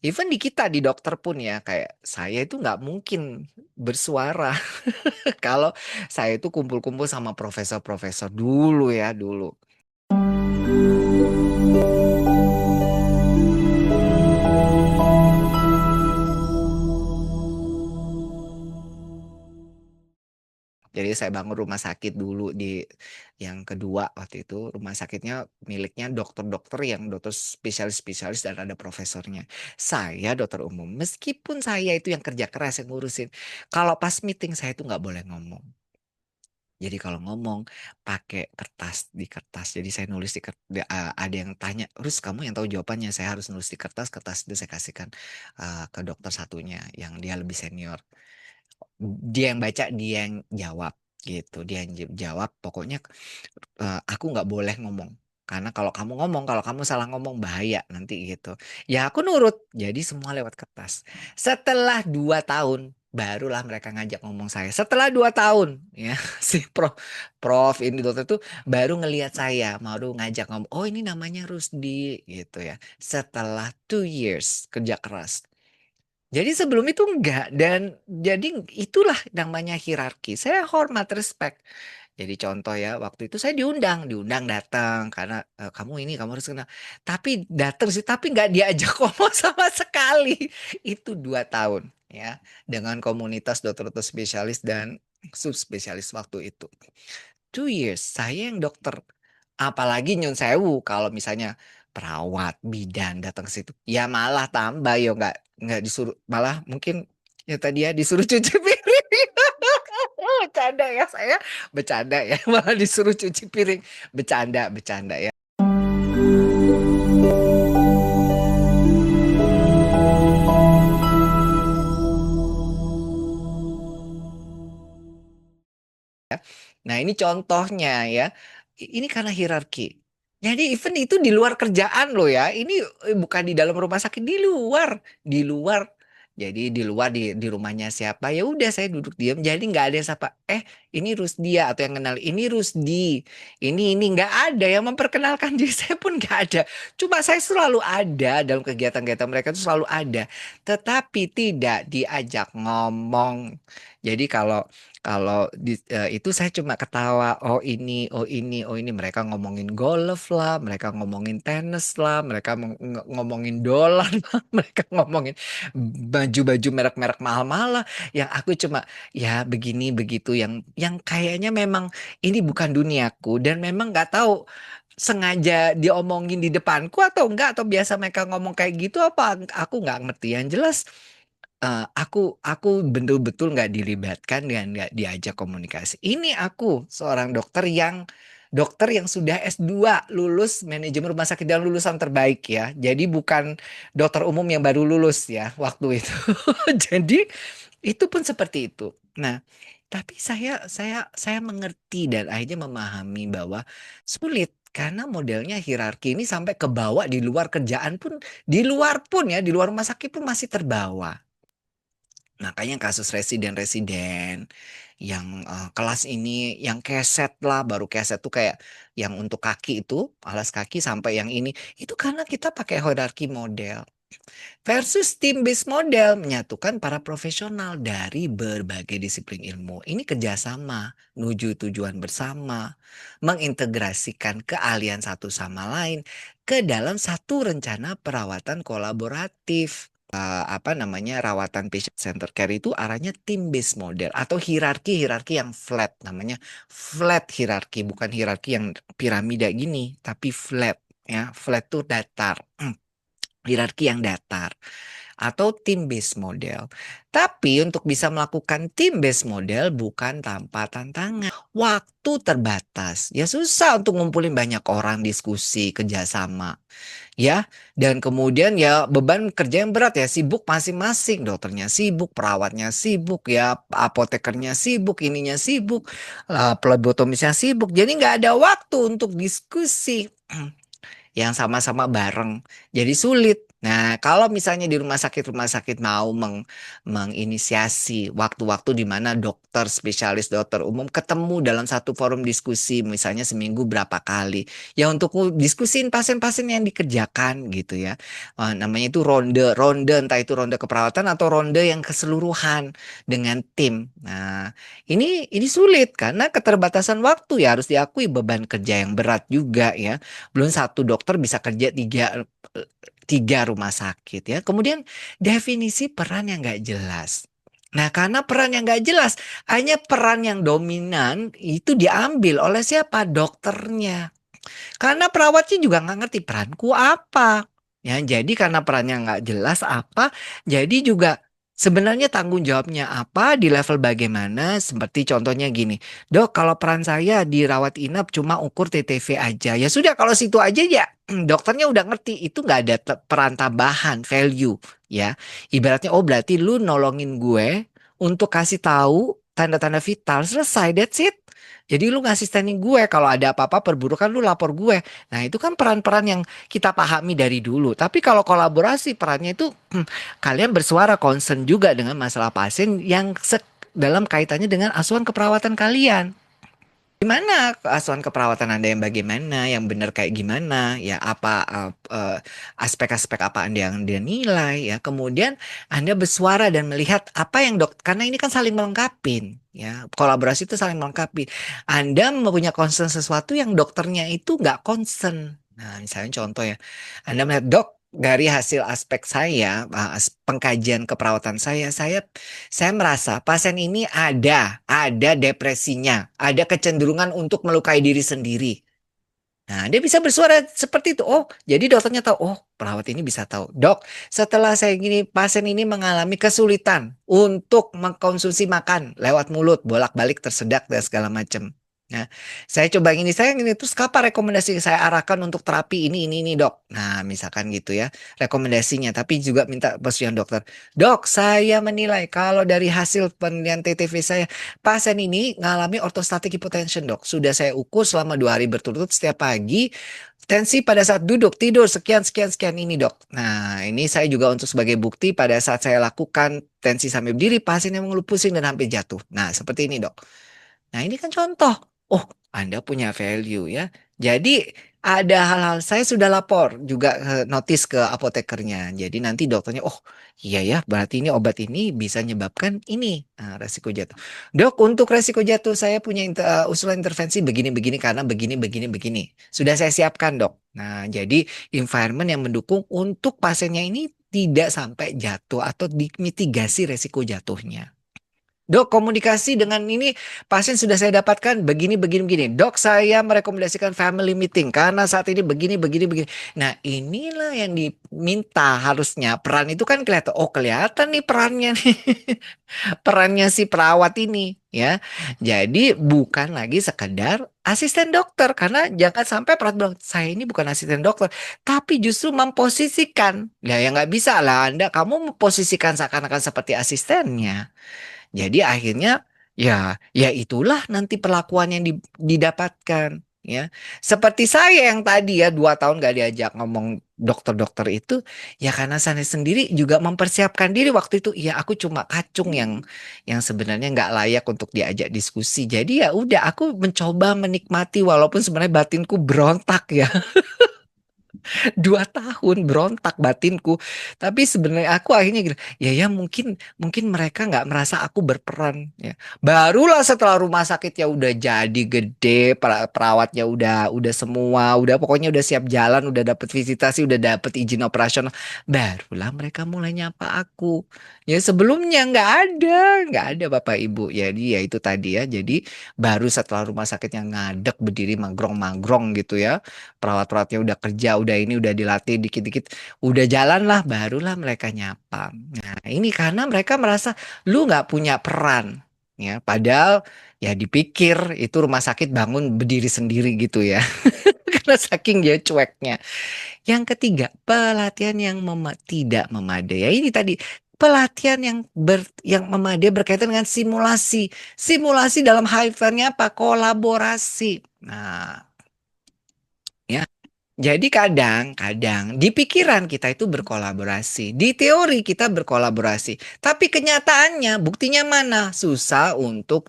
Even di kita di dokter pun ya kayak saya itu nggak mungkin bersuara kalau saya itu kumpul-kumpul sama profesor-profesor dulu ya dulu. Jadi saya bangun rumah sakit dulu di yang kedua waktu itu rumah sakitnya miliknya dokter-dokter yang dokter spesialis-spesialis dan ada profesornya. Saya dokter umum. Meskipun saya itu yang kerja keras yang ngurusin. Kalau pas meeting saya itu nggak boleh ngomong. Jadi kalau ngomong pakai kertas di kertas. Jadi saya nulis di ada yang tanya, "Terus kamu yang tahu jawabannya." Saya harus nulis di kertas, kertas itu saya kasihkan ke dokter satunya yang dia lebih senior. Dia yang baca, dia yang jawab gitu. Dia yang jawab. Pokoknya aku nggak boleh ngomong. Karena kalau kamu ngomong, kalau kamu salah ngomong bahaya nanti gitu. Ya aku nurut. Jadi semua lewat kertas. Setelah 2 tahun, barulah mereka ngajak ngomong saya. Setelah 2 tahun, ya si Prof ini dokter tuh baru ngelihat saya, baru ngajak ngomong. Oh ini namanya Rusdi gitu ya. Setelah 2 years kerja keras. Jadi sebelum itu enggak dan jadi itulah namanya hierarki. Saya hormat, respect. Jadi contoh ya, waktu itu saya diundang, diundang datang karena kamu ini kamu harus kenal. Tapi datang sih, tapi nggak diajak ngomong sama sekali. Itu 2 tahun ya dengan komunitas dokter-dokter spesialis dan subspesialis waktu itu. 2 years saya yang dokter. Apalagi nyun sewu kalau misalnya perawat, bidan datang ke situ. Ya malah tambah ya nggak disuruh malah mungkin ya tadi ya disuruh cuci piring. Bercanda ya saya, bercanda ya malah disuruh cuci piring. Bercanda, bercanda ya. Nah, ini contohnya ya. Ini karena hierarki. Jadi event itu di luar kerjaan loh ya. Ini bukan di dalam rumah sakit, di luar, di luar. Jadi di luar di rumahnya siapa ya udah saya duduk diam. Jadi nggak ada yang sapa. Ini Rusdia atau yang kenal ini Rusdi. Ini nggak ada yang memperkenalkan diri saya pun nggak ada. Cuma saya selalu ada dalam kegiatan-kegiatan mereka itu selalu ada. Tetapi tidak diajak ngomong. Jadi kalau kalau itu saya cuma ketawa, oh ini, oh ini. Mereka ngomongin golf lah, mereka ngomongin tenis lah, mereka ngomongin dolar lah, mereka ngomongin baju-baju merek-merek mahal-mahal lah. Yang aku cuma ya begini begitu, yang kayaknya memang ini bukan duniaku dan memang nggak tahu sengaja diomongin di depanku atau enggak atau biasa mereka ngomong kayak gitu apa aku nggak ngerti. Yang jelas aku betul-betul nggak dilibatkan dan nggak diajak komunikasi. Ini aku seorang dokter yang sudah S2 lulus manajemen rumah sakit dan lulusan terbaik ya. Jadi bukan dokter umum yang baru lulus ya waktu itu. Jadi itu pun seperti itu. Nah, tapi saya mengerti dan akhirnya memahami bahwa sulit karena modelnya hierarki ini sampai ke bawah di luar kerjaan pun, di luar pun ya, di luar rumah sakit pun masih terbawa. Makanya kasus residen-residen yang kelas ini yang keset lah, baru keset tuh kayak yang untuk kaki itu, alas kaki sampai yang ini, itu karena kita pakai hierarki model. Versus team based model menyatukan para profesional dari berbagai disiplin ilmu. Ini kerjasama, menuju tujuan bersama, mengintegrasikan keahlian satu sama lain ke dalam satu rencana perawatan kolaboratif. Apa namanya rawatan patient center care itu arahnya team based model atau hierarki yang flat namanya flat hierarki bukan hierarki yang piramida gini tapi flat ya flat tuh datar. Hierarki yang datar atau team based model. Tapi untuk bisa melakukan team based model bukan tanpa tantangan. Waktu terbatas. Ya susah untuk ngumpulin banyak orang diskusi kerjasama. Ya, dan kemudian ya beban kerja yang berat ya sibuk masing-masing. Dokternya sibuk, perawatnya sibuk, ya apotekernya sibuk, ininya sibuk, phlebotomisnya sibuk. Jadi nggak ada waktu untuk diskusi yang sama-sama bareng. Jadi sulit. Nah, kalau misalnya di rumah sakit mau menginisiasi waktu-waktu di mana dokter spesialis, dokter umum ketemu dalam satu forum diskusi, misalnya seminggu berapa kali, ya untuk diskusin pasien-pasien yang dikerjakan gitu ya. Namanya itu ronde, ronde entah itu ronde keperawatan atau ronde yang keseluruhan dengan tim. Nah, ini sulit karena keterbatasan waktu ya harus diakui beban kerja yang berat juga ya. Belum satu dokter bisa kerja tiga rumah sakit ya. Kemudian definisi peran yang nggak jelas. Nah, karena peran yang nggak jelas, hanya peran yang dominan itu diambil oleh siapa? Dokternya. Karena perawatnya juga nggak ngerti peranku apa. Ya, jadi karena perannya nggak jelas apa, jadi juga sebenarnya tanggung jawabnya apa di level bagaimana. Seperti contohnya gini, dok kalau peran saya dirawat inap cuma ukur TTV aja. Ya sudah kalau situ aja ya dokternya udah ngerti itu nggak ada peran tambahan value ya. Ibaratnya oh berarti lu nolongin gue untuk kasih tahu tanda-tanda vital selesai that's it. Jadi lu ngasistenin gue kalau ada apa-apa perburukan lu lapor gue. Nah itu kan peran-peran yang kita pahami dari dulu. Tapi kalau kolaborasi perannya itu kalian bersuara concern juga dengan masalah pasien yang dalam kaitannya dengan asuhan keperawatan kalian. Gimana asuhan keperawatan Anda yang bagaimana, yang benar kayak gimana, ya apa aspek-aspek apa Anda yang dia nilai ya. Kemudian Anda bersuara dan melihat apa yang karena ini kan saling melengkapi ya. Kolaborasi itu saling melengkapi. Anda mempunyai concern sesuatu yang dokternya itu nggak concern. Nah, misalnya contoh ya. Anda melihat dok dari hasil aspek saya, pengkajian keperawatan saya merasa pasien ini ada depresinya, ada kecenderungan untuk melukai diri sendiri. Nah, dia bisa bersuara seperti itu. Oh, jadi dokternya tahu. Oh, perawat ini bisa tahu. Dok, setelah saya gini, pasien ini mengalami kesulitan untuk mengkonsumsi makan lewat mulut, bolak-balik tersedak dan segala macam. Nah, saya coba ini, saya ini terus kapan rekomendasi saya arahkan untuk terapi ini, dok. Nah, misalkan gitu ya, rekomendasinya. Tapi juga minta persetujuan dokter. Dok, saya menilai kalau dari hasil penelitian TTV saya, pasien ini mengalami orthostatic hypotension, dok. Sudah saya ukur selama 2 hari berturut-turut setiap pagi. Tensi pada saat duduk, tidur, sekian, sekian, sekian ini, dok. Nah, ini saya juga untuk sebagai bukti pada saat saya lakukan tensi sampai berdiri, pasien yang mengeluh pusing dan hampir jatuh. Nah, seperti ini, dok. Nah, ini kan contoh. Oh, Anda punya value ya. Jadi ada hal-hal saya sudah lapor juga notis ke apotekernya. Jadi nanti dokternya, oh iya ya, berarti ini obat ini bisa menyebabkan ini resiko jatuh. Dok, untuk resiko jatuh saya punya usulan intervensi begini-begini karena begini-begini-begini. Sudah saya siapkan dok. Nah, jadi environment yang mendukung untuk pasiennya ini tidak sampai jatuh atau dimitigasi resiko jatuhnya. Dok, komunikasi dengan ini pasien sudah saya dapatkan begini, begini, begini. Dok, saya merekomendasikan family meeting karena saat ini begini, begini, begini. Nah, inilah yang diminta harusnya. Peran itu kan kelihatan. Oh, kelihatan nih perannya nih. Perannya si perawat ini ya. Jadi bukan lagi sekedar asisten dokter karena jangan sampai perawat bilang saya ini bukan asisten dokter, tapi justru memposisikan. Ya nggak bisa lah Anda kamu memposisikan seakan-akan seperti asistennya. Jadi akhirnya ya itulah nanti perlakuan yang didapatkan ya. Seperti saya yang tadi ya 2 tahun gak diajak ngomong dokter-dokter itu ya karena saya sendiri juga mempersiapkan diri waktu itu ya aku cuma kacung yang sebenarnya nggak layak untuk diajak diskusi. Jadi ya udah aku mencoba menikmati walaupun sebenarnya batinku berontak ya. 2 tahun berontak batinku. Tapi sebenarnya aku akhirnya gitu, ya mungkin mungkin mereka nggak merasa aku berperan ya. Barulah setelah rumah sakit ya udah jadi gede, perawatnya udah semua, udah pokoknya udah siap jalan, udah dapet visitasi, udah dapet izin operasional. Barulah mereka mulai nyapa aku. Ya sebelumnya nggak ada Bapak Ibu. Jadi ya itu tadi ya. Jadi baru setelah rumah sakitnya ngadek berdiri magrong-magrong gitu ya, perawat-perawatnya udah kerja, udah ini, udah dilatih dikit-dikit, udah jalan lah, barulah mereka nyapa. Nah, ini karena mereka merasa lu nggak punya peran, ya. Padahal ya dipikir itu rumah sakit bangun berdiri sendiri gitu ya, karena saking dia cueknya. Yang ketiga, pelatihan yang tidak memadai. Ya ini tadi pelatihan yang memadai berkaitan dengan simulasi. Simulasi dalam high apa? Kolaborasi. Nah, ya. Jadi kadang-kadang di pikiran kita itu berkolaborasi, di teori kita berkolaborasi, tapi kenyataannya buktinya mana? Susah untuk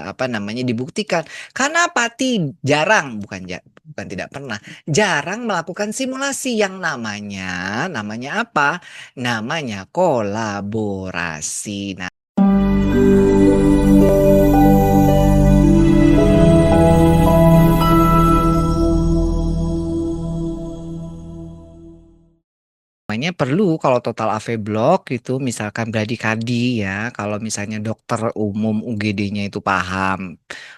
apa namanya dibuktikan. Karena apa? Jarang, bukan tidak pernah, jarang melakukan simulasi yang namanya apa? Namanya kolaborasi. Nah, namanya perlu kalau total AV block itu misalkan bradikadi ya. Kalau misalnya dokter umum UGD-nya itu paham.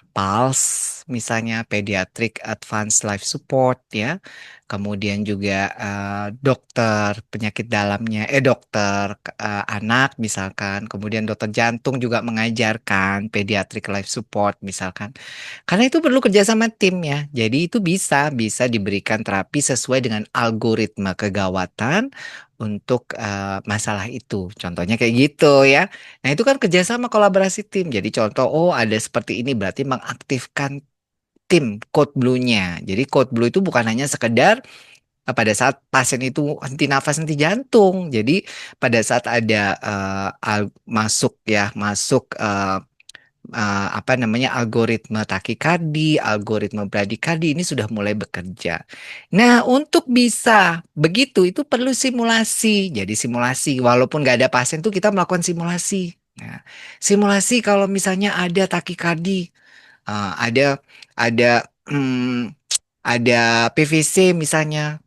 PALS misalnya pediatric advanced life support ya. Kemudian juga dokter penyakit dalamnya dokter anak misalkan. Kemudian dokter jantung juga mengajarkan pediatric life support misalkan. Karena itu perlu kerjasama tim ya. Jadi itu bisa diberikan terapi sesuai dengan algoritma kegawatan untuk masalah itu. Contohnya kayak gitu ya. Nah itu kan kerjasama kolaborasi tim. Jadi contoh, oh ada seperti ini berarti mengaktifkan tim code blue-nya. Jadi code blue itu bukan hanya sekedar pada saat pasien itu henti nafas, henti jantung. Jadi pada saat ada masuk ya, masuk apa namanya algoritma takikardi, algoritma bradikardi ini sudah mulai bekerja. Nah, untuk bisa begitu itu perlu simulasi. Jadi simulasi, walaupun nggak ada pasien tuh kita melakukan simulasi. Nah, simulasi kalau misalnya ada takikardi, ada ada PVC misalnya,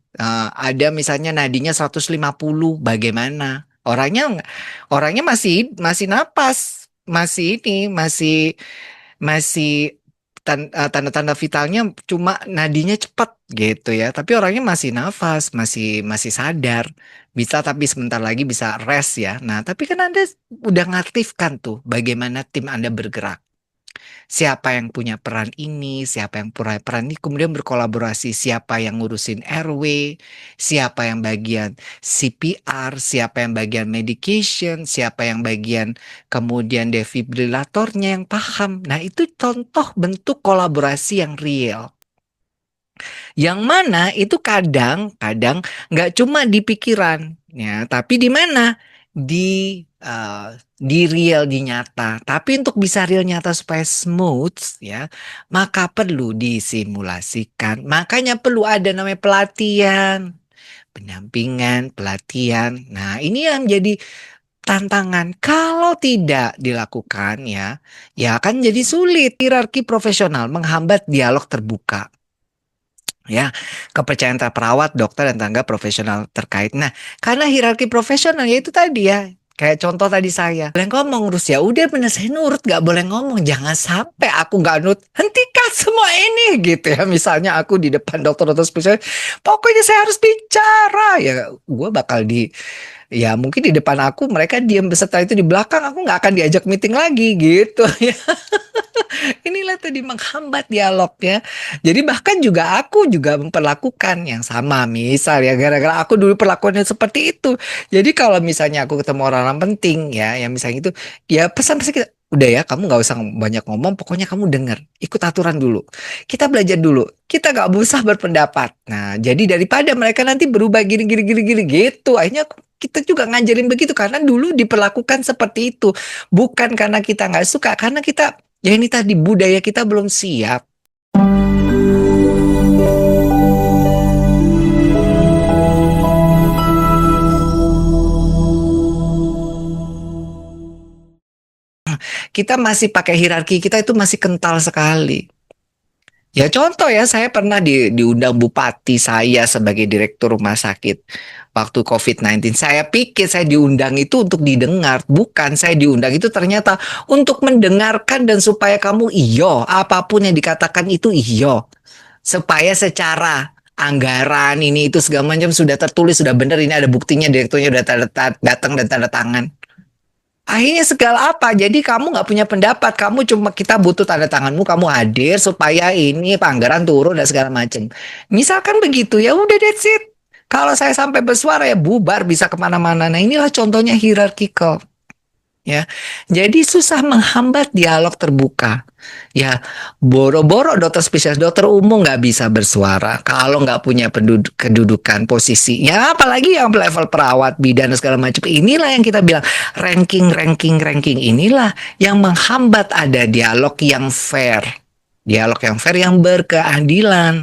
ada misalnya nadinya 150, bagaimana? Orangnya masih masih napas, masih ini, masih tanda-tanda vitalnya cuma nadinya cepat gitu ya. Tapi orangnya masih nafas, masih masih sadar. Bisa tapi sebentar lagi bisa rest ya. Nah, tapi kan Anda udah ngaktifkan tuh bagaimana tim Anda bergerak. Siapa yang punya peran ini, siapa yang punya peran ini, kemudian berkolaborasi, siapa yang ngurusin RW, siapa yang bagian CPR, siapa yang bagian medication, siapa yang bagian kemudian defibrilatornya yang paham. Nah, itu contoh bentuk kolaborasi yang real. Yang mana itu kadang-kadang nggak cuma di pikiran, ya, tapi di mana? Di real, di nyata. Tapi untuk bisa real nyata supaya smooth, ya, maka perlu disimulasikan. Makanya perlu ada namanya pelatihan, pendampingan, pelatihan. Nah, ini yang jadi tantangan. Kalau tidak dilakukan, ya akan jadi sulit. Hierarki profesional menghambat dialog terbuka. Ya, kepercayaan antara perawat, dokter, dan tenaga profesional terkait. Nah, karena hierarki profesional ya itu tadi ya, kayak contoh tadi saya, boleh ngomong terus ya udah bener saya nurut, gak boleh ngomong, jangan sampai aku gak nurut, hentikan semua ini gitu ya. Misalnya aku di depan dokter-dokter spesialis, pokoknya saya harus bicara ya, gue bakal ya mungkin di depan aku mereka diam, beserta itu di belakang aku nggak akan diajak meeting lagi gitu ya. Inilah tadi menghambat dialognya. Jadi bahkan juga aku juga memperlakukan yang sama. Misal ya gara-gara aku dulu perlakuannya seperti itu. Jadi kalau misalnya aku ketemu orang-orang penting ya, yang misalnya itu, ya pesan-pesan kita, udah ya kamu nggak usah banyak ngomong, pokoknya kamu dengar, ikut aturan dulu. Kita belajar dulu. Kita nggak usah berpendapat. Nah, jadi daripada mereka nanti berubah gini gitu, akhirnya kita juga ngajarin begitu karena dulu diperlakukan seperti itu. Bukan karena kita nggak suka, karena kita ya ini tadi budaya kita belum siap. Kita masih pakai hierarki kita itu masih kental sekali. Ya contoh ya, saya pernah diundang bupati saya sebagai direktur rumah sakit waktu COVID-19. Saya pikir saya diundang itu untuk didengar, bukan saya diundang itu ternyata untuk mendengarkan dan supaya kamu iyo, apapun yang dikatakan itu iyo. Supaya secara anggaran ini itu segala macam sudah tertulis, sudah benar, ini ada buktinya, direkturnya udah datang dan tanda tangan. Akhirnya segala apa? Jadi kamu nggak punya pendapat, kamu cuma kita butuh tanda tanganmu, kamu hadir supaya ini anggaran turun dan segala macam. Misalkan begitu, ya udah that's it. Kalau saya sampai bersuara ya bubar bisa kemana-mana. Nah inilah contohnya hierarkical. ya. Jadi susah menghambat dialog terbuka. Ya, boro-boro dokter spesialis, dokter umum nggak bisa bersuara kalau nggak punya kedudukan posisi. Ya, apalagi yang level perawat, bidan dan segala macam. Inilah yang kita bilang ranking inilah yang menghambat ada dialog yang fair. Dialog yang fair yang berkeadilan.